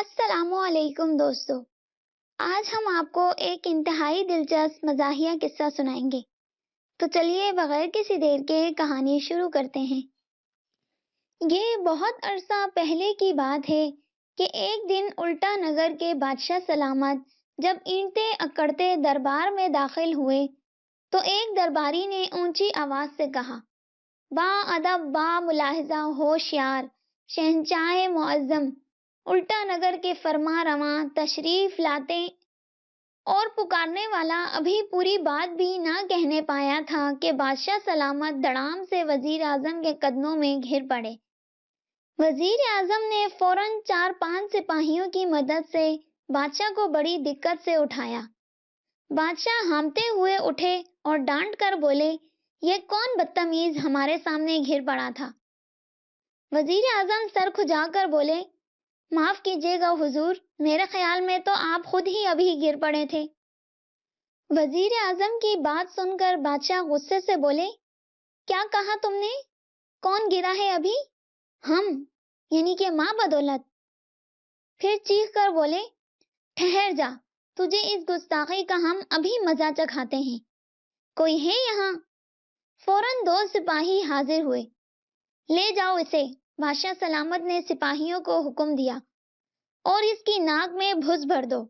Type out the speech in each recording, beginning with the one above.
السلام علیکم دوستو، آج ہم آپ کو ایک انتہائی دلچسپ مزاحیہ قصہ سنائیں گے۔ تو چلیے بغیر کسی دیر کے کہانی شروع کرتے ہیں۔ یہ بہت عرصہ پہلے کی بات ہے کہ ایک دن الٹا نگر کے بادشاہ سلامت جب اینٹیں اکڑتے دربار میں داخل ہوئے تو ایک درباری نے اونچی آواز سے کہا، با ادب با ملاحظہ ہوشیار شہنشاہ معظم الٹا نگر کے فرما رواں تشریف لاتے، اور پکارنے والا ابھی پوری بات بھی نہ کہنے پایا تھا کہ بادشاہ سلامت دڑام سے وزیر اعظم کے قدموں میں گر پڑے۔ وزیر اعظم نے فوراً 4-5 سپاہیوں کی مدد سے بادشاہ کو بڑی دقت سے اٹھایا۔ بادشاہ ہامتے ہوئے اٹھے اور ڈانٹ کر بولے، یہ کون بدتمیز ہمارے سامنے گر پڑا تھا؟ وزیر اعظم سر کھجا کر بولے، معاف کیجیے گا حضور، میرے خیال میں تو آپ خود ہی ابھی گر پڑے تھے۔ وزیر اعظم کی بات سن کر بادشاہ غصے سے بولے، کیا کہا تم نے؟ کون گرا ہے ابھی؟ ہم، یعنی کہ ماں بدولت۔ پھر چیخ کر بولے، ٹھہر جا، تجھے اس گستاخی کا ہم ابھی مزہ چکھاتے ہیں۔ کوئی ہے یہاں؟ فوراً 2 سپاہی حاضر ہوئے۔ لے جاؤ اسے، بادشاہ سلامت نے سپاہیوں کو حکم دیا، اور اس کی ناک میں بھس بھر دو۔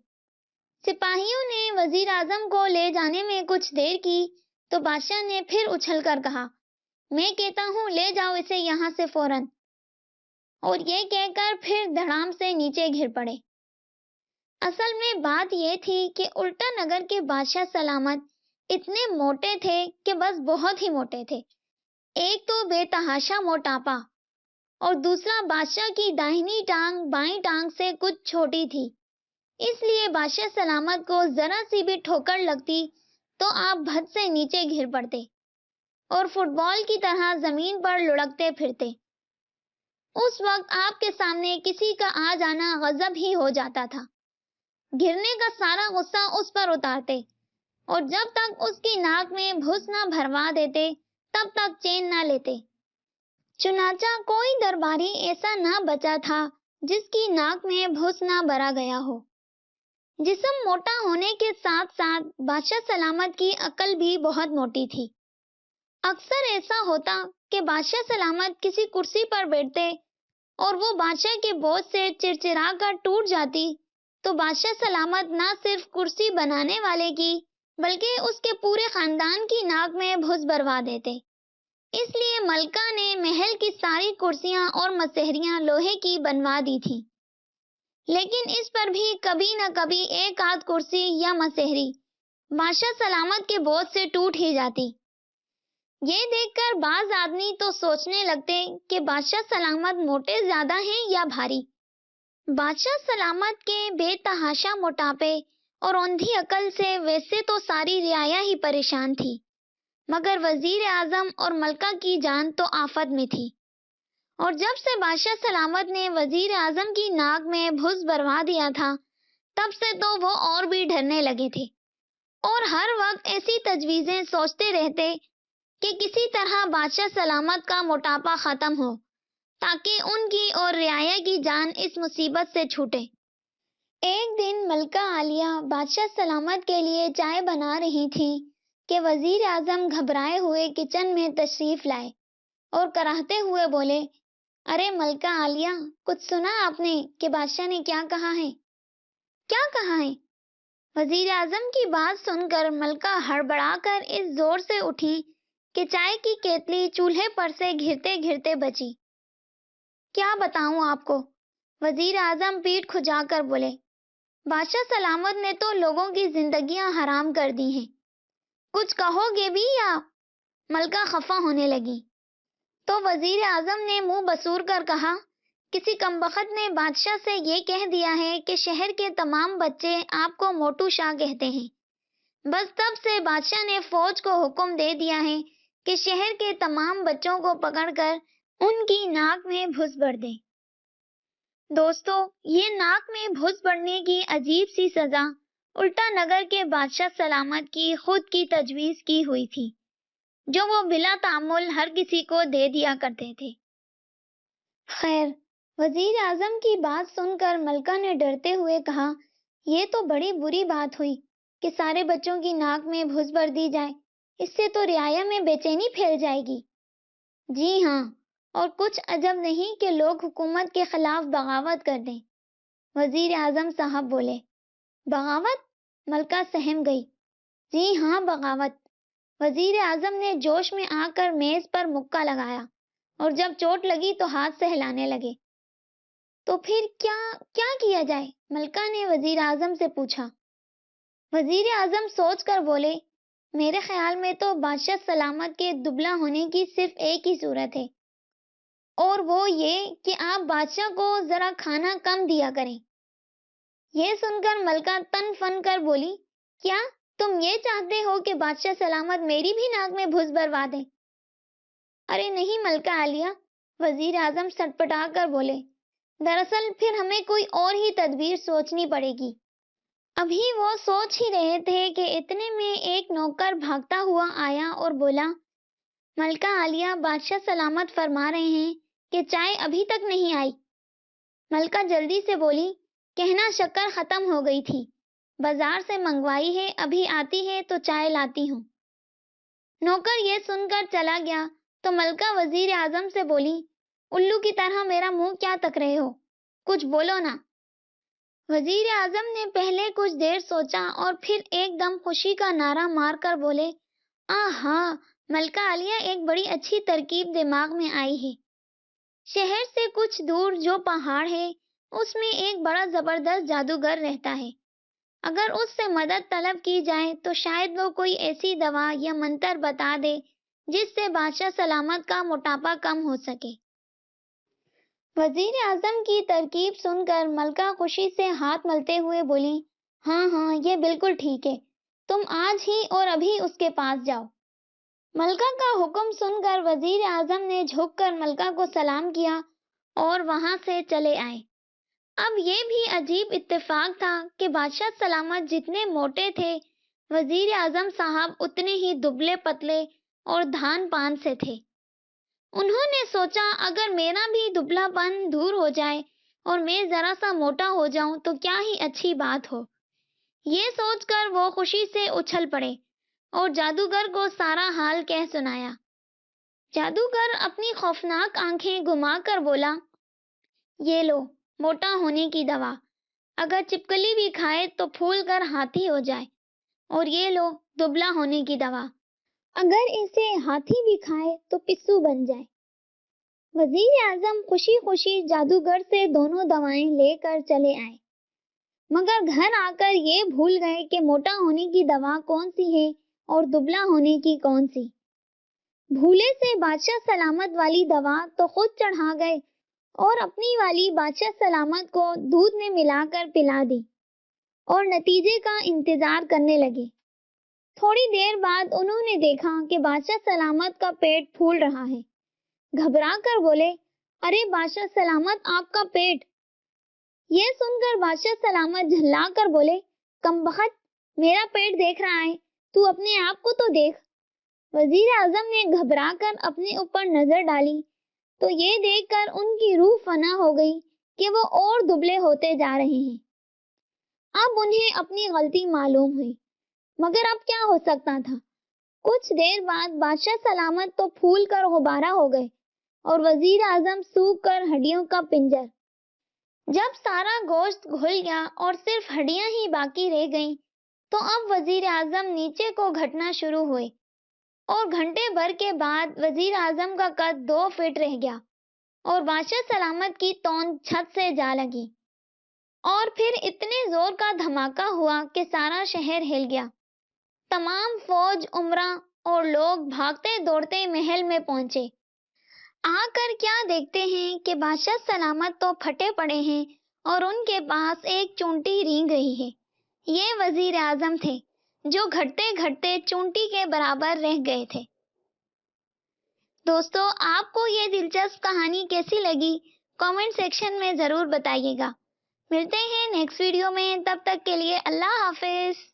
سپاہیوں نے وزیر اعظم کو لے جانے میں کچھ دیر کی تو بادشاہ نے پھر اچھل کر کہا، میں کہتا ہوں لے جاؤ اسے یہاں سے فوراً، اور یہ کہہ کر پھر دھڑام سے نیچے گر پڑے۔ اصل میں بات یہ تھی کہ الٹا نگر کے بادشاہ سلامت اتنے موٹے تھے کہ بس بہت ہی موٹے تھے۔ ایک تو بے تحاشا موٹاپا، اور دوسرا بادشاہ کی داہنی ٹانگ بائیں ٹانگ سے کچھ چھوٹی تھی، اس لیے بادشاہ سلامت کو ذرا سی بھی ٹھوکر لگتی تو آپ بھت سے نیچے گر پڑتے اور فٹ بال کی طرح زمین پر لڑکتے پھرتے۔ اس وقت آپ کے سامنے کسی کا آ جانا غضب ہی ہو جاتا تھا۔ گرنے کا سارا غصہ اس پر اتارتے، اور جب تک اس کی ناک میں بھس نہ بھروا دیتے تب تک چین نہ لیتے۔ چنانچہ کوئی درباری ایسا نہ بچا تھا جس کی ناک میں بھس نہ بھرا گیا ہو۔ جسم موٹا ہونے کے ساتھ ساتھ بادشاہ سلامت کی عقل بھی بہت موٹی تھی۔ اکثر ایسا ہوتا کہ بادشاہ سلامت کسی کرسی پر بیٹھتے اور وہ بادشاہ کے بوجھ سے چڑچڑا کر ٹوٹ جاتی تو بادشاہ سلامت نہ صرف کرسی بنانے والے کی بلکہ اس کے پورے خاندان کی ناک میں بھس بھروا دیتے۔ اس لیے ملکہ نے محل کی ساری کرسیاں اور مسہریاں لوہے کی بنوا دی تھی، لیکن اس پر بھی کبھی نہ کبھی ایک آدھ کرسی یا مسہری بادشاہ سلامت کے بوجھ سے ٹوٹ ہی جاتی۔ یہ دیکھ کر بعض آدمی تو سوچنے لگتے کہ بادشاہ سلامت موٹے زیادہ ہیں یا بھاری۔ بادشاہ سلامت کے بے تحاشا موٹاپے اور اوندھی عقل سے ویسے تو ساری رعایا ہی پریشان تھی، مگر وزیر اعظم اور ملکہ کی جان تو آفت میں تھی، اور جب سے بادشاہ سلامت نے وزیر اعظم کی ناک میں بھس بھروا دیا تھا تب سے تو وہ اور بھی ڈرنے لگے تھے، اور ہر وقت ایسی تجویزیں سوچتے رہتے کہ کسی طرح بادشاہ سلامت کا موٹاپا ختم ہو تاکہ ان کی اور رعایا کی جان اس مصیبت سے چھوٹے۔ ایک دن ملکہ عالیہ بادشاہ سلامت کے لیے چائے بنا رہی تھیں کہ وزیر اعظم گھبرائے ہوئے کچن میں تشریف لائے اور کراہتے ہوئے بولے، ارے ملکہ عالیہ، کچھ سنا آپ نے کہ بادشاہ نے کیا کہا ہے؟ کیا کہا ہے؟ وزیر اعظم کی بات سن کر ملکہ ہڑبڑا کر اس زور سے اٹھی کہ چائے کی کیتلی چولہے پر سے گرتے گرتے بچی۔ کیا بتاؤں آپ کو؟ وزیر اعظم پیٹھ کھجا کر بولے، بادشاہ سلامت نے تو لوگوں کی زندگیاں حرام کر دی ہیں، کچھ کہو گے بھی یا؟ ملکہ خفا ہونے لگی تو وزیر اعظم نے منہ بسور کر کہا، کسی کمبخت نے بادشاہ سے یہ کہہ دیا ہے کہ شہر کے تمام بچے آپ کو موٹو شاہ کہتے ہیں، بس تب سے بادشاہ نے فوج کو حکم دے دیا ہے کہ شہر کے تمام بچوں کو پکڑ کر ان کی ناک میں بھس بھر دیں۔ دوستو، یہ ناک میں بھس بھرنے کی عجیب سی سزا الٹا نگر کے بادشاہ سلامت کی خود کی تجویز کی ہوئی تھی، جو وہ بلا تعمل ہر کسی کو دے دیا کرتے تھے۔ خیر، وزیر اعظم کی بات سن کر ملکہ نے ڈرتے ہوئے کہا، یہ تو بڑی بری بات ہوئی کہ سارے بچوں کی ناک میں بھس بھر دی جائے، اس سے تو رعایا میں بے چینی پھیل جائے گی۔ جی ہاں، اور کچھ عجب نہیں کہ لوگ حکومت کے خلاف بغاوت کر دیں، وزیر اعظم صاحب بولے۔ بغاوت؟ ملکہ سہم گئی۔ جی ہاں، بغاوت۔ وزیر اعظم نے جوش میں آ کر میز پر مکہ لگایا اور جب چوٹ لگی تو ہاتھ سے ہلانے لگے۔ تو پھر کیا کیا جائے؟ ملکہ نے وزیر اعظم سے پوچھا۔ وزیر اعظم سوچ کر بولے، میرے خیال میں تو بادشاہ سلامت کے دبلا ہونے کی صرف ایک ہی صورت ہے، اور وہ یہ کہ آپ بادشاہ کو ذرا کھانا کم دیا کریں۔ یہ سن کر ملکہ تن فن کر بولی، کیا تم یہ چاہتے ہو کہ بادشاہ سلامت میری بھی ناک میں بھس بھروا دیں؟ ارے نہیں ملکہ عالیہ، وزیر اعظم سٹپٹا کر بولے، دراصل پھر ہمیں کوئی اور ہی تدبیر سوچنی پڑے گی۔ ابھی وہ سوچ ہی رہے تھے کہ اتنے میں ایک نوکر بھاگتا ہوا آیا اور بولا، ملکہ عالیہ، بادشاہ سلامت فرما رہے ہیں کہ چائے ابھی تک نہیں آئی۔ ملکہ جلدی سے بولی، کہنا شکر ختم ہو گئی تھی، بازار سے منگوائی ہے، ابھی آتی ہے تو چائے لاتی ہوں۔ نوکر یہ سن کر چلا گیا تو ملکہ وزیر اعظم سے بولی، الو کی طرح میرا منہ کیا تک رہے ہو، کچھ بولو نا۔ وزیر اعظم نے پہلے کچھ دیر سوچا اور پھر ایک دم خوشی کا نعرہ مار کر بولے، آہا، ملکہ عالیہ، ایک بڑی اچھی ترکیب دماغ میں آئی ہے۔ شہر سے کچھ دور جو پہاڑ ہے، اس میں ایک بڑا زبردست جادوگر رہتا ہے۔ اگر اس سے مدد طلب کی جائے تو شاید وہ کوئی ایسی دوا یا منتر بتا دے جس سے بادشاہ سلامت کا موٹاپا کم ہو سکے۔ وزیر اعظم کی ترکیب سن کر ملکہ خوشی سے ہاتھ ملتے ہوئے بولی، ہاں ہاں، یہ بالکل ٹھیک ہے، تم آج ہی اور ابھی اس کے پاس جاؤ۔ ملکہ کا حکم سن کر وزیر اعظم نے جھک کر ملکہ کو سلام کیا اور وہاں سے چلے آئے۔ اب یہ بھی عجیب اتفاق تھا کہ بادشاہ سلامت جتنے موٹے تھے، وزیر اعظم صاحب اتنے ہی دبلے پتلے اور دھان پان سے تھے۔ انہوں نے سوچا، اگر میرا بھی دبلا پن دور ہو جائے اور میں ذرا سا موٹا ہو جاؤں تو کیا ہی اچھی بات ہو۔ یہ سوچ کر وہ خوشی سے اچھل پڑے اور جادوگر کو سارا حال کہہ سنایا۔ جادوگر اپنی خوفناک آنکھیں گھما کر بولا، یہ لو موٹا ہونے کی دوا، اگر چپکلی بھی کھائے تو پھول کر ہاتھی ہو جائے، اور یہ لو دبلا ہونے کی دوا، اگر اسے ہاتھی بھی کھائے تو پسو بن جائے۔ وزیر اعظم خوشی خوشی جادوگر سے دونوں دوائیں لے کر چلے آئے، مگر گھر آ کر یہ بھول گئے کہ موٹا ہونے کی دوا کون سی ہے اور دبلا ہونے کی کون سی۔ بھولے سے بادشاہ سلامت والی دوا تو خود چڑھا گئے اور اپنی والی بادشاہ سلامت کو دودھ میں ملا کر پلا دی اور نتیجے کا انتظار کرنے لگے۔ تھوڑی دیر بعد انہوں نے دیکھا کہ بادشاہ سلامت کا پیٹ پھول رہا ہے۔ گھبرا کر بولے، ارے بادشاہ سلامت، آپ کا پیٹ! یہ سن کر بادشاہ سلامت جھلا کر بولے، کمبخت، میرا پیٹ دیکھ رہا ہے، تو اپنے آپ کو تو دیکھ۔ وزیر اعظم نے گھبرا کر اپنے اوپر نظر ڈالی تو یہ دیکھ کر ان کی روح فنا ہو گئی کہ وہ اور دبلے ہوتے جا رہے ہیں۔ اب انہیں اپنی غلطی معلوم ہوئی، مگر اب کیا ہو سکتا تھا؟ کچھ دیر بعد بادشاہ سلامت تو پھول کر غبارہ ہو گئے اور وزیر اعظم سوکھ کر ہڈیوں کا پنجر۔ جب سارا گوشت گھل گیا اور صرف ہڈیاں ہی باقی رہ گئیں تو اب وزیر اعظم نیچے کو گھٹنا شروع ہوئے اور گھنٹے بھر کے بعد وزیر اعظم کا قد 2 فٹ رہ گیا اور بادشاہ سلامت کی توند چھت سے جا لگی، اور پھر اتنے زور کا دھماکہ ہوا کہ سارا شہر ہل گیا۔ تمام فوج، عمرہ اور لوگ بھاگتے دوڑتے محل میں پہنچے۔ آ کر کیا دیکھتے ہیں کہ بادشاہ سلامت تو پھٹے پڑے ہیں اور ان کے پاس ایک چونٹی رینگ رہی ہے۔ یہ وزیر اعظم تھے جو گھٹتے گھٹتے چونٹی کے برابر رہ گئے تھے۔ دوستو، آپ کو یہ دلچسپ کہانی کیسی لگی؟ کامنٹ سیکشن میں ضرور بتائیے گا۔ ملتے ہیں نیکسٹ ویڈیو میں، تب تک کے لیے اللہ حافظ۔